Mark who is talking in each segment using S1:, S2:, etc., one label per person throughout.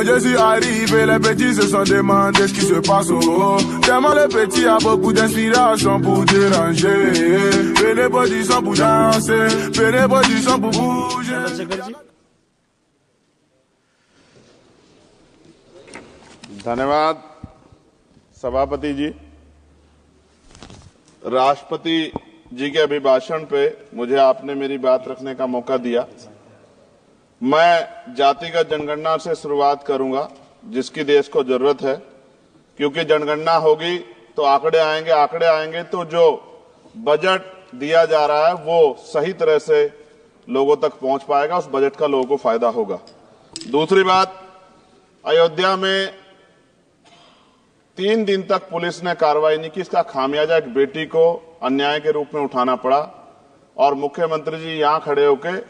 S1: Quand je suis arrivé, les petits se sont demandé ce qui se passe au haut. Tellement le petit a beaucoup d'inspiration pour déranger. Venez position pour danser, venez position pour bouger.
S2: धन्यवाद सभापति जी। राष्ट्रपति जी के अभिभाषण पे मुझे आपने मेरी बात रखने का मौका दिया। मैं जातिगत जनगणना से शुरुआत करूंगा जिसकी देश को जरूरत है, क्योंकि जनगणना होगी तो आंकड़े आएंगे तो जो बजट दिया जा रहा है वो सही तरह से लोगों तक पहुंच पाएगा, उस बजट का लोगों को फायदा होगा। दूसरी बात, अयोध्या में 3 दिन तक पुलिस ने कार्रवाई नहीं की। इसका खामियाजा एक बेटी को अन्याय के रूप में उठाना पड़ा और मुख्यमंत्री जी यहां खड़े होकर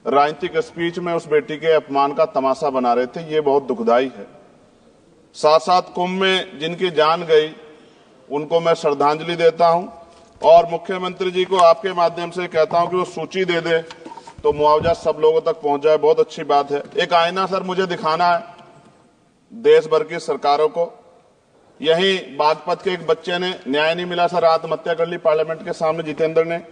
S2: राजनीतिक स्पीच में उस बेटी के अपमान का तमाशा बना रहे थे। ये बहुत दुखदाई है। साथ साथ कुंभ में जिनकी जान गई उनको मैं श्रद्धांजलि देता हूं और मुख्यमंत्री जी को आपके माध्यम से कहता हूं कि वो सूची दे दे तो मुआवजा सब लोगों तक पहुंच जाए। बहुत अच्छी बात है। एक आईना सर मुझे दिखाना है देश भर की सरकारों को। यही बागपत के एक बच्चे ने न्याय नहीं मिला सर, आत्महत्या कर ली पार्लियामेंट के सामने जितेंद्र ने।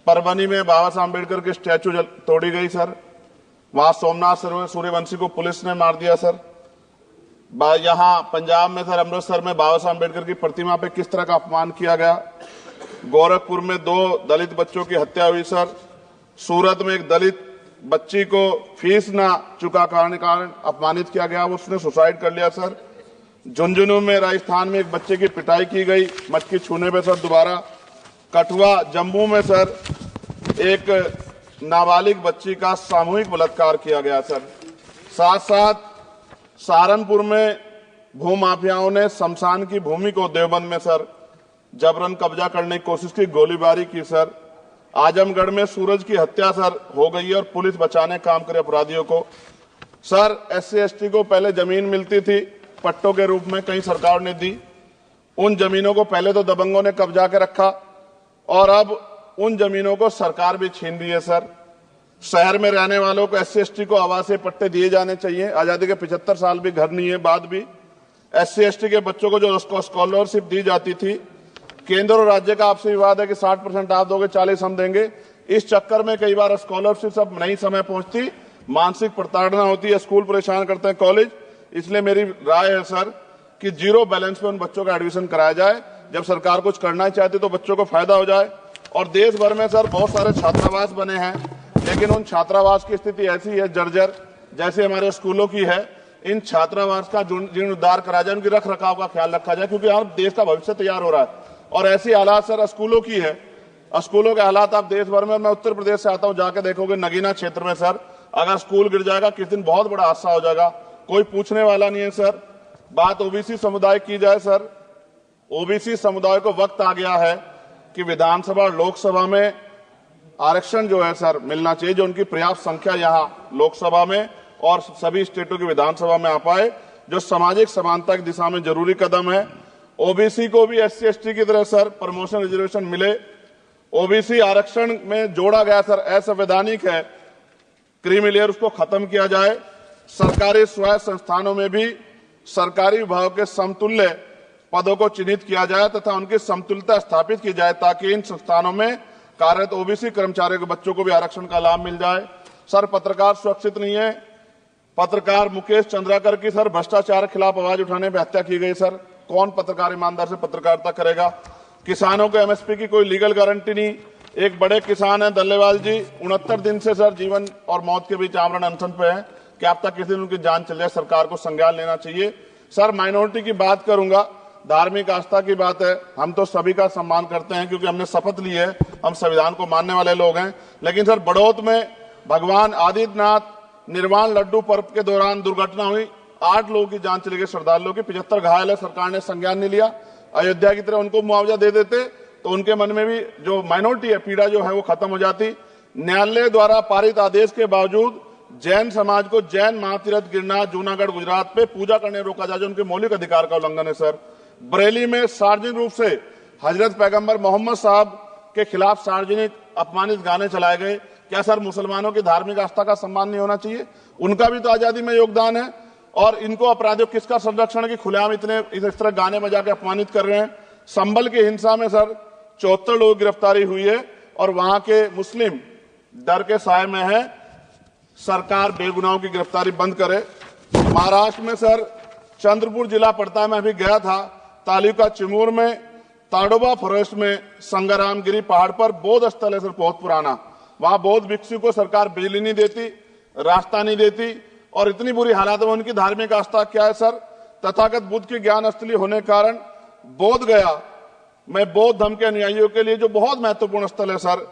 S2: परभनी में बाबा साहब अम्बेडकर की स्टैचू तोड़ी गई सर, वहां सोमनाथ सूर्यवंशी को पुलिस ने मार दिया सर। यहां पंजाब में सर अमृतसर में बाबा साहब अम्बेडकर की प्रतिमा पे किस तरह का अपमान किया गया। गोरखपुर में 2 दलित बच्चों की हत्या हुई सर। सूरत में एक दलित बच्ची को फीस ना चुका कारण अपमानित किया गया, उसने सुसाइड कर लिया सर। झुंझुनू में राजस्थान में एक बच्चे की पिटाई की गई मटकी छूने पे सर दोबारा। कठुआ जम्मू में सर एक नाबालिग बच्ची का सामूहिक बलात्कार किया गया सर। साथ साथ सहारनपुर में भूमाफियाओं ने शमशान की भूमि को देवबंद में सर जबरन कब्जा करने की कोशिश की, गोलीबारी की सर। आजमगढ़ में सूरज की हत्या सर हो गई और पुलिस बचाने काम करे अपराधियों को। सर SC/ST को पहले जमीन मिलती थी पट्टों के रूप में, कई सरकार ने दी। उन जमीनों को पहले तो दबंगों ने कब्जा के रखा और अब उन जमीनों को सरकार भी छीन रही है सर। शहर में रहने वालों को SC/ST को आवासीय पट्टे दिए जाने चाहिए। आजादी के 75 साल भी घर नहीं है, बाद भी SC/ST के बच्चों को जो स्कॉलरशिप दी जाती थी, केंद्र और राज्य का आपसी विवाद है कि 60% आप दोगे 40 हम देंगे। इस चक्कर में कई बार स्कॉलरशिप सब नहीं समय पहुंचती, मानसिक प्रताड़ना होती है, स्कूल परेशान करते हैं, कॉलेज। इसलिए मेरी राय है सर कि 0 बैलेंस पे उन बच्चों का एडमिशन कराया जाए। जब सरकार कुछ करना ही चाहती तो बच्चों को फायदा हो जाए। और देश भर में सर बहुत सारे छात्रावास बने हैं, लेकिन उन छात्रावास की स्थिति ऐसी है जर्जर जैसे हमारे स्कूलों की है। इन छात्रावास का जीर्णोद्धार करा जाए, उनकी रख रखाव का ख्याल रखा जाए, क्योंकि यहाँ देश का भविष्य तैयार हो रहा है। और ऐसी हालात सर स्कूलों की है। स्कूलों के हालात आप देश भर में, मैं उत्तर प्रदेश से आता हूँ, जाके देखोगे नगीना क्षेत्र में सर अगर स्कूल गिर जाएगा किस दिन बहुत बड़ा हादसा हो जाएगा, कोई पूछने वाला नहीं है सर। बात OBC समुदाय की जाए सर, OBC समुदाय को वक्त आ गया है कि विधानसभा और लोकसभा में आरक्षण जो है सर मिलना चाहिए, जो उनकी पर्याप्त संख्या यहाँ लोकसभा में और सभी स्टेटों की विधानसभा में आ पाए, जो सामाजिक समानता की दिशा में जरूरी कदम है। OBC को भी SC/ST की तरह सर प्रमोशन रिजर्वेशन मिले। OBC आरक्षण में जोड़ा गया सर असंवैधानिक है, क्रीमी लेयर उसको खत्म किया जाए। सरकारी स्वायत्त संस्थानों में भी सरकारी विभागों के समतुल्य पदों को चिन्हित किया जाए तथा उनकी समतुल्यता स्थापित की जाए, ताकि इन संस्थानों में कार्यरत OBC कर्मचारियों के बच्चों को भी आरक्षण का लाभ मिल जाए। सर पत्रकार सुरक्षित नहीं है। पत्रकार मुकेश चंद्राकर की सर भ्रष्टाचार के खिलाफ आवाज उठाने पर हत्या की गई सर। कौन पत्रकार ईमानदार से पत्रकारिता करेगा। किसानों को MSP की कोई लीगल गारंटी नहीं। एक बड़े किसान है दल्लेवाल जी, 69 दिन से सर जीवन और मौत के बीच आमरण अनशन पे है। क्या अब तक किसी दिन उनकी जान चल जाए, सरकार को संज्ञान लेना चाहिए। सर माइनॉरिटी की बात करूंगा, धार्मिक आस्था की बात है, हम तो सभी का सम्मान करते हैं क्योंकि हमने शपथ ली है, हम संविधान को मानने वाले लोग हैं। लेकिन सर बड़ौत में भगवान आदित्यनाथ निर्वाण लड्डू पर्व के दौरान दुर्घटना हुई, 8 लोगों की जान चली गई, श्रद्धालुओं की, 75 घायल है, सरकार ने संज्ञान नहीं लिया। अयोध्या की तरह उनको मुआवजा दे देते तो उनके मन में भी जो माइनॉरिटी है पीड़ा जो है वो खत्म हो जाती। न्यायालय द्वारा पारित आदेश के बावजूद जैन समाज को जैन महातीर्थ गिरनार जूनागढ़ गुजरात पे पूजा करने रोका जाए, जो उनके मौलिक अधिकार का उल्लंघन है सर। बरेली में सार्वजनिक रूप से हजरत पैगंबर मोहम्मद साहब के खिलाफ सार्वजनिक अपमानित गाने चलाए गए। क्या सर मुसलमानों की धार्मिक आस्था का सम्मान नहीं होना चाहिए? उनका भी तो आजादी में योगदान है। और इनको अपराधियों किसका संरक्षण की खुलेआम इस तरह गाने बजा के अपमानित कर रहे हैं। संभल की हिंसा में सर 74 लोगों की गिरफ्तारी हुई है और वहां के मुस्लिम डर के साए में है। सरकार बेगुनाहों की गिरफ्तारी बंद करे। महाराष्ट्र में सर चंद्रपुर जिला पड़ता है, मैं अभी गया था, तालुका चिमूर में ताडोबा फॉरेस्ट में संग्रामगिरी पहाड़ पर बौद्ध स्थल है सर, बहुत पुराना। वहां बौद्ध भिक्षु को सरकार बिजली नहीं देती, रास्ता नहीं देती और इतनी बुरी हालात में उनकी धार्मिक आस्था क्या है सर, तथागत बुद्ध के ज्ञान स्थली होने के कारण बोध गया में बौद्ध धर्म के अनुयायियों के लिए जो बहुत महत्वपूर्ण स्थल है सर,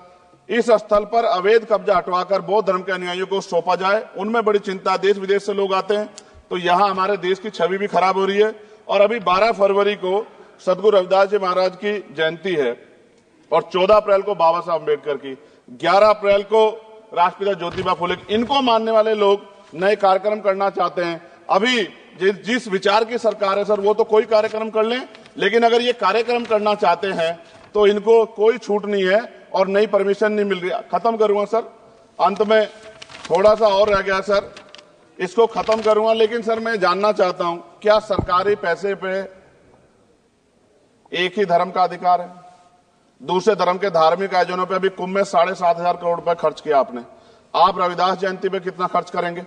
S2: इस स्थल पर अवैध कब्जा हटवाकर बौद्ध धर्म के अनुयायियों को सौंपा जाए। उनमें बड़ी चिंता, देश विदेश से लोग आते हैं, तो यहाँ हमारे देश की छवि भी खराब हो रही है। और अभी 12 फरवरी को सदगुरु रविदास जी महाराज की जयंती है और 14 अप्रैल को बाबा साहब अम्बेडकर की, 11 अप्रैल को राष्ट्रपिता ज्योतिबा फुले। इनको मानने वाले लोग नए कार्यक्रम करना चाहते हैं। अभी जिस विचार की सरकार है सर, वो तो कोई कार्यक्रम कर लें, लेकिन अगर ये कार्यक्रम करना चाहते हैं तो इनको कोई छूट नहीं है और नई परमिशन नहीं मिल रही। खत्म करूंगा सर, अंत में थोड़ा सा और रह गया सर, इसको खत्म करूंगा। लेकिन सर मैं जानना चाहता हूं, क्या सरकारी पैसे पे एक ही धर्म का अधिकार है? दूसरे धर्म के धार्मिक आयोजनों पे अभी कुंभ में 7,500 करोड़ रुपए खर्च किया आपने। आप रविदास जयंती पे कितना खर्च करेंगे?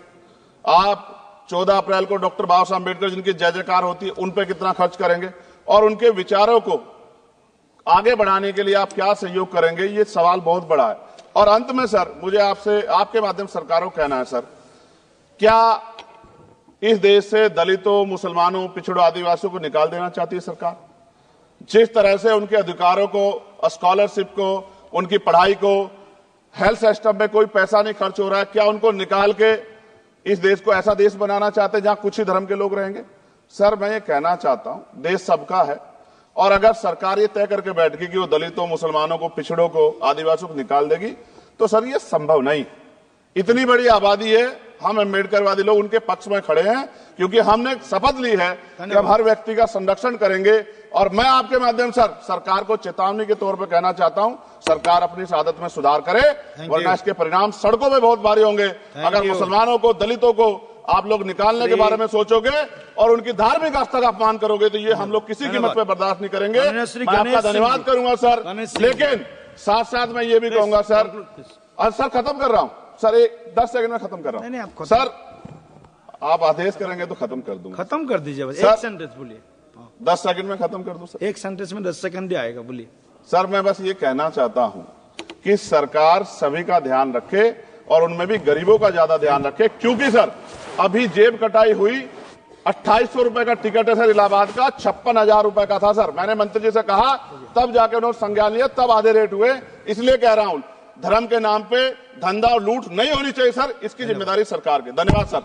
S2: आप 14 अप्रैल को डॉक्टर बाबा साहब अम्बेडकर जिनकी जय जयकार होती है, उन पे कितना खर्च करेंगे? और उनके विचारों को आगे बढ़ाने के लिए आप क्या सहयोग करेंगे? ये सवाल बहुत बड़ा है। और अंत में सर मुझे आपसे, आपके माध्यम से सरकारों को कहना है सर, क्या इस देश से दलितों, मुसलमानों, पिछड़ों, आदिवासियों को निकाल देना चाहती है सरकार? जिस तरह से उनके अधिकारों को, स्कॉलरशिप को, उनकी पढ़ाई को, हेल्थ सिस्टम में कोई पैसा नहीं खर्च हो रहा है, क्या उनको निकाल के इस देश को ऐसा देश बनाना चाहते हैं जहां कुछ ही धर्म के लोग रहेंगे? सर मैं ये कहना चाहता हूं, देश सबका है और अगर सरकार ये तय करके बैठ गई कि वो दलितों, मुसलमानों को, पिछड़ों को, आदिवासियों को निकाल देगी, तो सर ये संभव नहीं। इतनी बड़ी आबादी है, हम अम्बेडकरवादी लोग उनके पक्ष में खड़े हैं क्योंकि हमने शपथ ली है कि हम हर व्यक्ति का संरक्षण करेंगे। और मैं आपके माध्यम से सरकार को चेतावनी के तौर पर कहना चाहता हूं, सरकार अपनी इस आदत में सुधार करे, वरना इसके परिणाम सड़कों में बहुत भारी होंगे। अगर मुसलमानों को, दलितों को आप लोग निकालने के बारे में सोचोगे और उनकी धार्मिक आस्था का अपमान करोगे तो ये हम लोग किसी कीमत पे बर्दाश्त नहीं करेंगे। मैं आपका धन्यवाद करूंगा सर, लेकिन साथ साथ मैं ये भी कहूंगा सर, सर खत्म कर रहा हूं सर, 10 सेकंड में खत्म कर रहा हूं।
S3: नहीं,
S2: सर आप आदेश करेंगे तो खत्म कर दूंगा।
S3: खत्म कर दीजिए बस, एक सेंटेंस बोलिए।
S2: 10 सेकंड में खत्म कर दूं सर?
S3: एक सेंटेंस में 10 सेकंड ही आएगा, बोलिए।
S2: सर मैं बस ये कहना चाहता हूं कि सरकार सभी का ध्यान रखे और उनमें भी गरीबों का ज्यादा ध्यान रखे, क्योंकि सर अभी जेब कटाई हुई 2800 रुपए का टिकट है सर इलाहाबाद का, 56,000 रुपए का था सर। मैंने मंत्री जी से कहा, तब जाके उन्होंने संज्ञान लिया, तब आधे रेट हुए। इसलिए कह रहा हूं, धर्म के नाम पे धंधा और लूट नहीं होनी चाहिए सर, इसकी जिम्मेदारी सरकार की। धन्यवाद सर।